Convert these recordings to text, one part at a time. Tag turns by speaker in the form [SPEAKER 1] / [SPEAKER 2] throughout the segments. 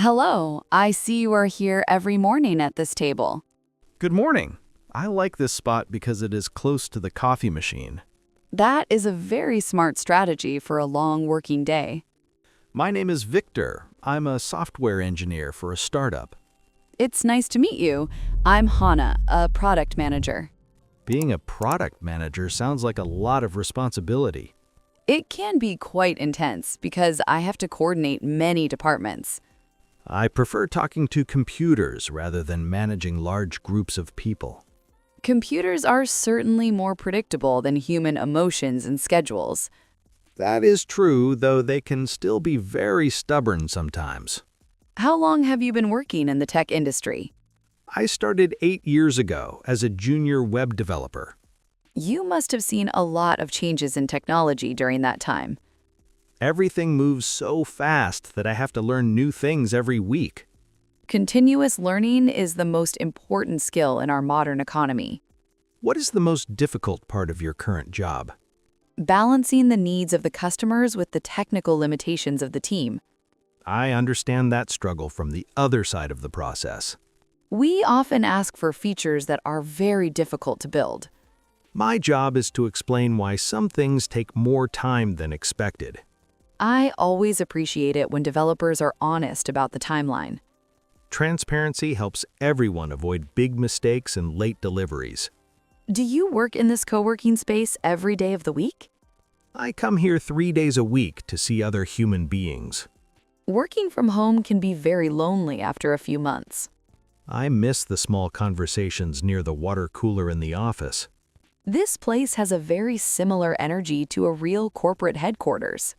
[SPEAKER 1] Hello, I see you are here every morning at this table.
[SPEAKER 2] Good morning. I like this spot because it is close to the coffee machine.
[SPEAKER 1] That is a very smart strategy for a long working day.
[SPEAKER 2] My name is Victor. I'm a software engineer for a startup.
[SPEAKER 1] It's nice to meet you. I'm Hannah, a product manager.
[SPEAKER 2] Being a product manager sounds like a lot of responsibility.
[SPEAKER 1] It can be quite intense because I have to coordinate many departments.
[SPEAKER 2] I prefer talking to computers rather than managing large groups of people.
[SPEAKER 1] Computers are certainly more predictable than human emotions and schedules.
[SPEAKER 2] That is true, though they can still be very stubborn sometimes.
[SPEAKER 1] How long have you been working in the tech industry?
[SPEAKER 2] I started 8 years ago as a junior web developer.
[SPEAKER 1] You must have seen a lot of changes in technology during that time.
[SPEAKER 2] Everything moves so fast that I have to learn new things every week.
[SPEAKER 1] Continuous learning is the most important skill in our modern economy.
[SPEAKER 2] What is the most difficult part of your current job?
[SPEAKER 1] Balancing the needs of the customers with the technical limitations of the team.
[SPEAKER 2] I understand that struggle from the other side of the process.
[SPEAKER 1] We often ask for features that are very difficult to build.
[SPEAKER 2] My job is to explain why some things take more time than expected.
[SPEAKER 1] I always appreciate it when developers are honest about the timeline.
[SPEAKER 2] Transparency helps everyone avoid big mistakes and late deliveries.
[SPEAKER 1] Do you work in this co-working space every day of the week?
[SPEAKER 2] I come here 3 days a week to see other human beings.
[SPEAKER 1] Working from home can be very lonely after a few months.
[SPEAKER 2] I miss the small conversations near the water cooler in the office.
[SPEAKER 1] This place has a very similar energy to a real corporate headquarters.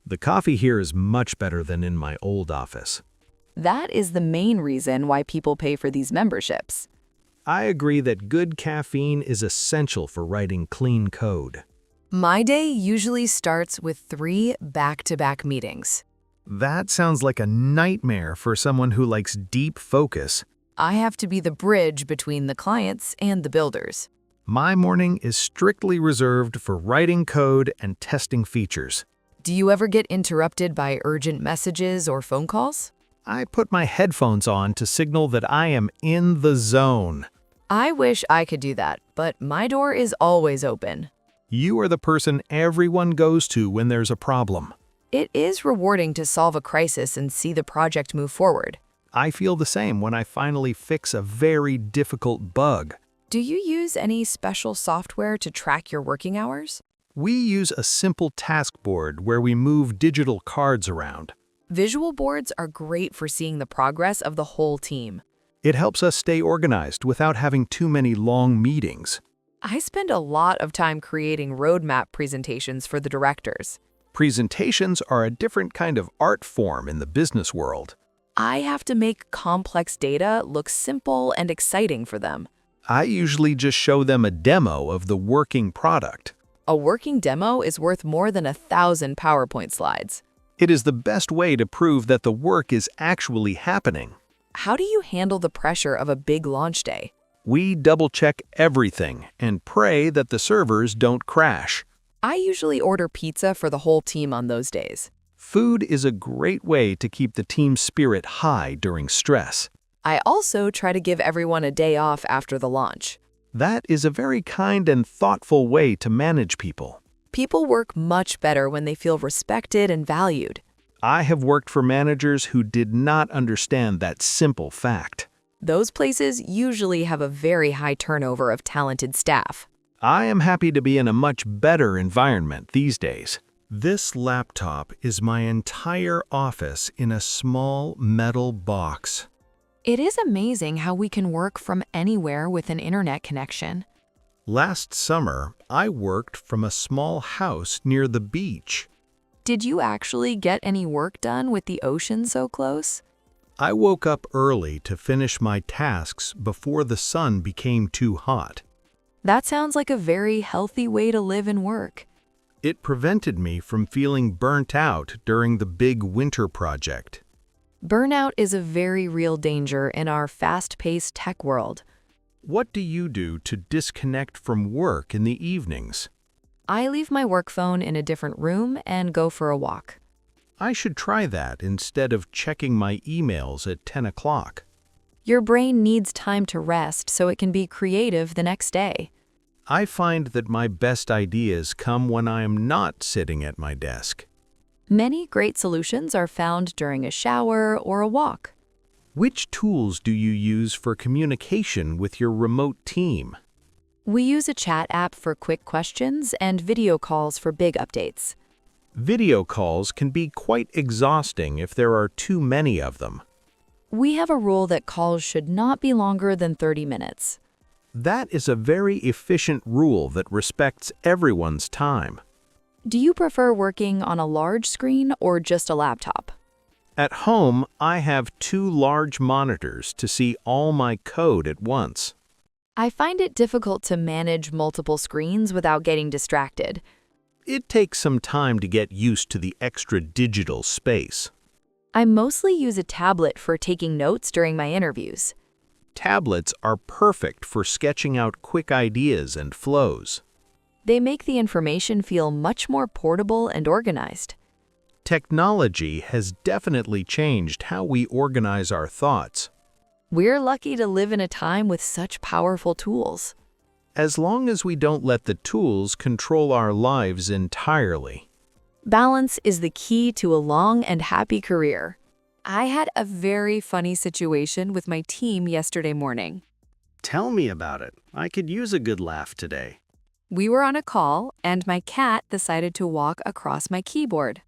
[SPEAKER 2] The coffee here is much better than in my old office.
[SPEAKER 1] That is the main reason why people pay for these memberships.
[SPEAKER 2] I agree that good caffeine is essential for writing clean code.
[SPEAKER 3] My day usually starts with 3 back-to-back meetings.
[SPEAKER 2] That sounds like a nightmare for someone who likes deep focus.
[SPEAKER 3] I have to be the bridge between the clients and the builders.
[SPEAKER 2] My morning is strictly reserved for writing code and testing features.
[SPEAKER 3] Do you ever get interrupted by urgent messages or phone calls?
[SPEAKER 2] I put my headphones on to signal that I am in the zone.
[SPEAKER 3] I wish I could do that, but my door is always open.
[SPEAKER 2] You are the person everyone goes to when there's a problem.
[SPEAKER 3] It is rewarding to solve a crisis and see the project move forward.
[SPEAKER 2] I feel the same when I finally fix a very difficult bug.
[SPEAKER 3] Do you use any special software to track your working hours?
[SPEAKER 2] We use a simple task board where we move digital cards around.
[SPEAKER 3] Visual boards are great for seeing the progress of the whole team.
[SPEAKER 2] It helps us stay organized without having too many long meetings.
[SPEAKER 3] I spend a lot of time creating roadmap presentations for the directors.
[SPEAKER 2] Presentations are a different kind of art form in the business world.
[SPEAKER 3] I have to make complex data look simple and exciting for them.
[SPEAKER 2] I usually just show them a demo of the working product.
[SPEAKER 3] A working demo is worth more than 1,000 PowerPoint slides.
[SPEAKER 2] It is the best way to prove that the work is actually happening.
[SPEAKER 3] How do you handle the pressure of a big launch day?
[SPEAKER 2] We double-check everything and pray that the servers don't crash.
[SPEAKER 3] I usually order pizza for the whole team on those days.
[SPEAKER 2] Food is a great way to keep the team's spirit high during stress.
[SPEAKER 3] I also try to give everyone a day off after the launch.
[SPEAKER 2] That is a very kind and thoughtful way to manage people.
[SPEAKER 3] People work much better when they feel respected and valued.
[SPEAKER 2] I have worked for managers who did not understand that simple fact.
[SPEAKER 3] Those places usually have a very high turnover of talented staff.
[SPEAKER 2] I am happy to be in a much better environment these days. This laptop is my entire office in a small metal box.
[SPEAKER 3] It is amazing how we can work from anywhere with an internet connection.
[SPEAKER 2] Last summer, I worked from a small house near the beach.
[SPEAKER 3] Did you actually get any work done with the ocean so close?
[SPEAKER 2] I woke up early to finish my tasks before the sun became too hot.
[SPEAKER 3] That sounds like a very healthy way to live and work.
[SPEAKER 2] It prevented me from feeling burnt out during the big winter project.
[SPEAKER 3] Burnout is a very real danger in our fast-paced tech world.
[SPEAKER 2] What do you do to disconnect from work in the evenings?
[SPEAKER 3] I leave my work phone in a different room and go for a walk.
[SPEAKER 2] I should try that instead of checking my emails at 10 o'clock.
[SPEAKER 1] Your brain needs time to rest so it can be creative the next day.
[SPEAKER 2] I find that my best ideas come when I am not sitting at my desk.
[SPEAKER 1] Many great solutions are found during a shower or a walk.
[SPEAKER 2] Which tools do you use for communication with your remote team?
[SPEAKER 1] We use a chat app for quick questions and video calls for big updates.
[SPEAKER 2] Video calls can be quite exhausting if there are too many of them.
[SPEAKER 1] We have a rule that calls should not be longer than 30 minutes.
[SPEAKER 2] That is a very efficient rule that respects everyone's time.
[SPEAKER 1] Do you prefer working on a large screen or just a laptop?
[SPEAKER 2] At home, I have 2 large monitors to see all my code at once.
[SPEAKER 1] I find it difficult to manage multiple screens without getting distracted.
[SPEAKER 2] It takes some time to get used to the extra digital space.
[SPEAKER 1] I mostly use a tablet for taking notes during my interviews.
[SPEAKER 2] Tablets are perfect for sketching out quick ideas and flows.
[SPEAKER 1] They make the information feel much more portable and organized.
[SPEAKER 2] Technology has definitely changed how we organize our thoughts.
[SPEAKER 1] We're lucky to live in a time with such powerful tools.
[SPEAKER 2] As long as we don't let the tools control our lives entirely.
[SPEAKER 1] Balance is the key to a long and happy career. I had a very funny situation with my team yesterday morning.
[SPEAKER 4] Tell me about it. I could use a good laugh today.
[SPEAKER 1] We were on a call, and my cat decided to walk across my keyboard.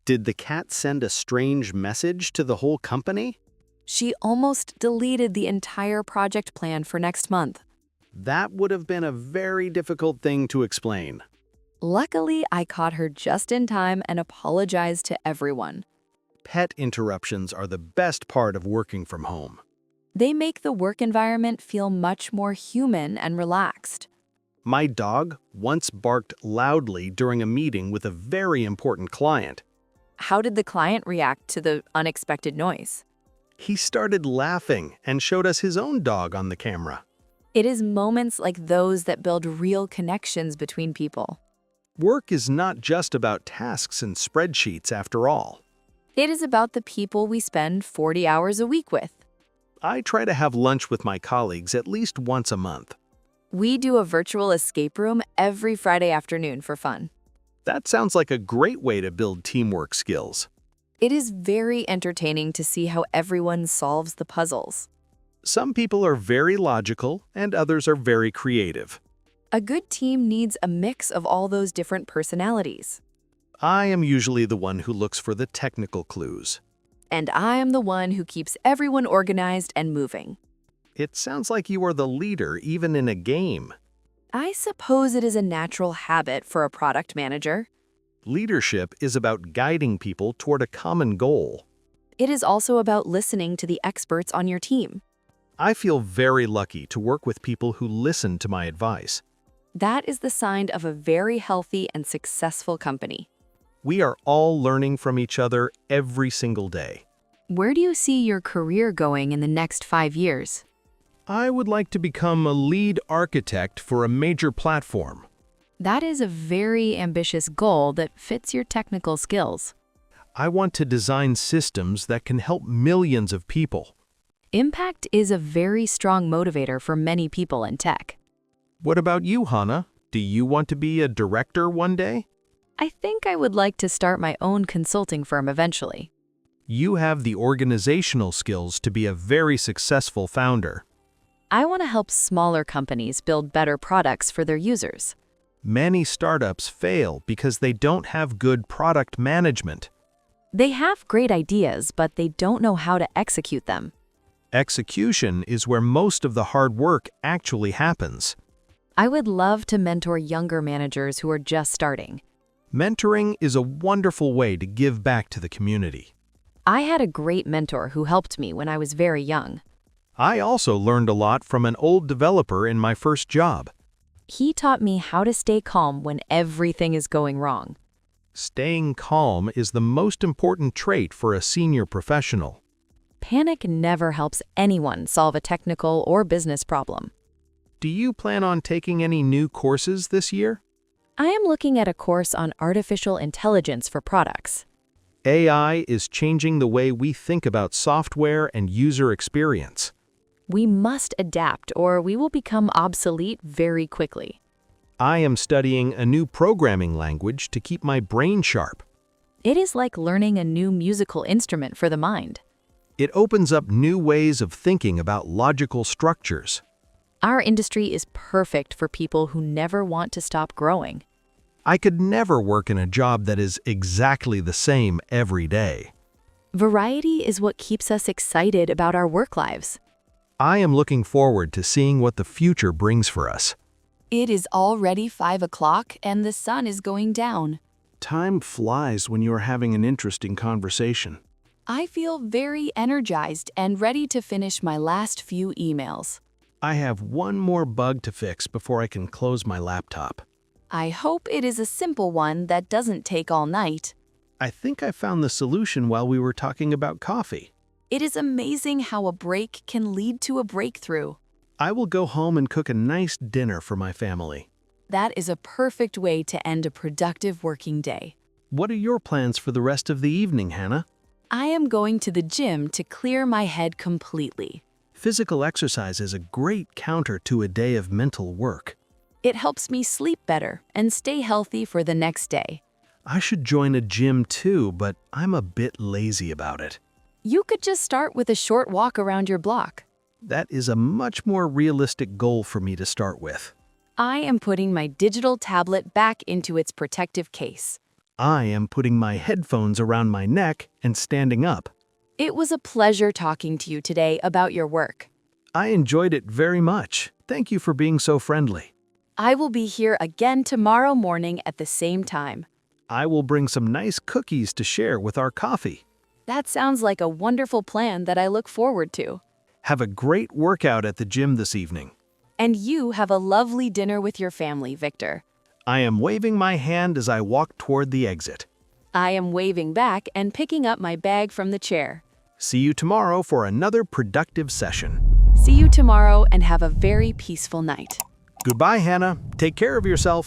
[SPEAKER 4] Did the cat send a strange message to the whole company?
[SPEAKER 1] She almost deleted the entire project plan for next month.
[SPEAKER 4] That would have been a very difficult thing to explain.
[SPEAKER 1] Luckily, I caught her just in time and apologized to everyone.
[SPEAKER 4] Pet interruptions are the best part of working from home.
[SPEAKER 1] They make the work environment feel much more human and relaxed.
[SPEAKER 4] My dog once barked loudly during a meeting with a very important client.
[SPEAKER 1] How did the client react to the unexpected noise?
[SPEAKER 4] He started laughing and showed us his own dog on the camera.
[SPEAKER 1] It is moments like those that build real connections between people.
[SPEAKER 4] Work is not just about tasks and spreadsheets after all.
[SPEAKER 1] It is about the people we spend 40 hours a week with.
[SPEAKER 4] I try to have lunch with my colleagues at least once a month.
[SPEAKER 1] We do a virtual escape room every Friday afternoon for fun.
[SPEAKER 4] That sounds like a great way to build teamwork skills.
[SPEAKER 1] It is very entertaining to see how everyone solves the puzzles.
[SPEAKER 4] Some people are very logical and others are very creative.
[SPEAKER 1] A good team needs a mix of all those different personalities.
[SPEAKER 4] I am usually the one who looks for the technical clues.
[SPEAKER 1] And I am the one who keeps everyone organized and moving.
[SPEAKER 4] It sounds like you are the leader even in a game.
[SPEAKER 1] I suppose it is a natural habit for a product manager.
[SPEAKER 4] Leadership is about guiding people toward a common goal.
[SPEAKER 1] It is also about listening to the experts on your team.
[SPEAKER 4] I feel very lucky to work with people who listen to my advice.
[SPEAKER 1] That is the sign of a very healthy and successful company.
[SPEAKER 4] We are all learning from each other every single day.
[SPEAKER 1] Where do you see your career going in the next 5 years?
[SPEAKER 2] I would like to become a lead architect for a major platform.
[SPEAKER 1] That is a very ambitious goal that fits your technical skills.
[SPEAKER 2] I want to design systems that can help millions of people.
[SPEAKER 1] Impact is a very strong motivator for many people in tech.
[SPEAKER 2] What about you, Hannah? Do you want to be a director one day?
[SPEAKER 1] I think I would like to start my own consulting firm eventually.
[SPEAKER 2] You have the organizational skills to be a very successful founder.
[SPEAKER 1] I want to help smaller companies build better products for their users.
[SPEAKER 2] Many startups fail because they don't have good product management.
[SPEAKER 1] They have great ideas, but they don't know how to execute them.
[SPEAKER 2] Execution is where most of the hard work actually happens.
[SPEAKER 1] I would love to mentor younger managers who are just starting.
[SPEAKER 2] Mentoring is a wonderful way to give back to the community.
[SPEAKER 1] I had a great mentor who helped me when I was very young.
[SPEAKER 2] I also learned a lot from an old developer in my first job.
[SPEAKER 1] He taught me how to stay calm when everything is going wrong.
[SPEAKER 2] Staying calm is the most important trait for a senior professional.
[SPEAKER 1] Panic never helps anyone solve a technical or business problem.
[SPEAKER 2] Do you plan on taking any new courses this year?
[SPEAKER 1] I am looking at a course on artificial intelligence for products.
[SPEAKER 2] AI is changing the way we think about software and user experience.
[SPEAKER 1] We must adapt or we will become obsolete very quickly.
[SPEAKER 2] I am studying a new programming language to keep my brain sharp.
[SPEAKER 1] It is like learning a new musical instrument for the mind.
[SPEAKER 2] It opens up new ways of thinking about logical structures.
[SPEAKER 1] Our industry is perfect for people who never want to stop growing.
[SPEAKER 2] I could never work in a job that is exactly the same every day.
[SPEAKER 1] Variety is what keeps us excited about our work lives.
[SPEAKER 2] I am looking forward to seeing what the future brings for us.
[SPEAKER 1] It is already 5 o'clock and the sun is going down.
[SPEAKER 4] Time flies when you're having an interesting conversation.
[SPEAKER 1] I feel very energized and ready to finish my last few emails.
[SPEAKER 4] I have one more bug to fix before I can close my laptop.
[SPEAKER 1] I hope it is a simple one that doesn't take all night.
[SPEAKER 4] I think I found the solution while we were talking about coffee.
[SPEAKER 1] It is amazing how a break can lead to a breakthrough.
[SPEAKER 4] I will go home and cook a nice dinner for my family.
[SPEAKER 1] That is a perfect way to end a productive working day.
[SPEAKER 4] What are your plans for the rest of the evening, Hannah?
[SPEAKER 1] I am going to the gym to clear my head completely.
[SPEAKER 4] Physical exercise is a great counter to a day of mental work.
[SPEAKER 1] It helps me sleep better and stay healthy for the next day.
[SPEAKER 4] I should join a gym too, but I'm a bit lazy about it.
[SPEAKER 1] You could just start with a short walk around your block.
[SPEAKER 4] That is a much more realistic goal for me to start with.
[SPEAKER 1] I am putting my digital tablet back into its protective case.
[SPEAKER 4] I am putting my headphones around my neck and standing up.
[SPEAKER 1] It was a pleasure talking to you today about your work.
[SPEAKER 4] I enjoyed it very much. Thank you for being so friendly.
[SPEAKER 1] I will be here again tomorrow morning at the same time.
[SPEAKER 4] I will bring some nice cookies to share with our coffee.
[SPEAKER 1] That sounds like a wonderful plan that I look forward to.
[SPEAKER 4] Have a great workout at the gym this evening.
[SPEAKER 1] And you have a lovely dinner with your family, Victor.
[SPEAKER 4] I am waving my hand as I walk toward the exit.
[SPEAKER 1] I am waving back and picking up my bag from the chair.
[SPEAKER 4] See you tomorrow for another productive session.
[SPEAKER 1] See you tomorrow and have a very peaceful night.
[SPEAKER 4] Goodbye, Hannah. Take care of yourself.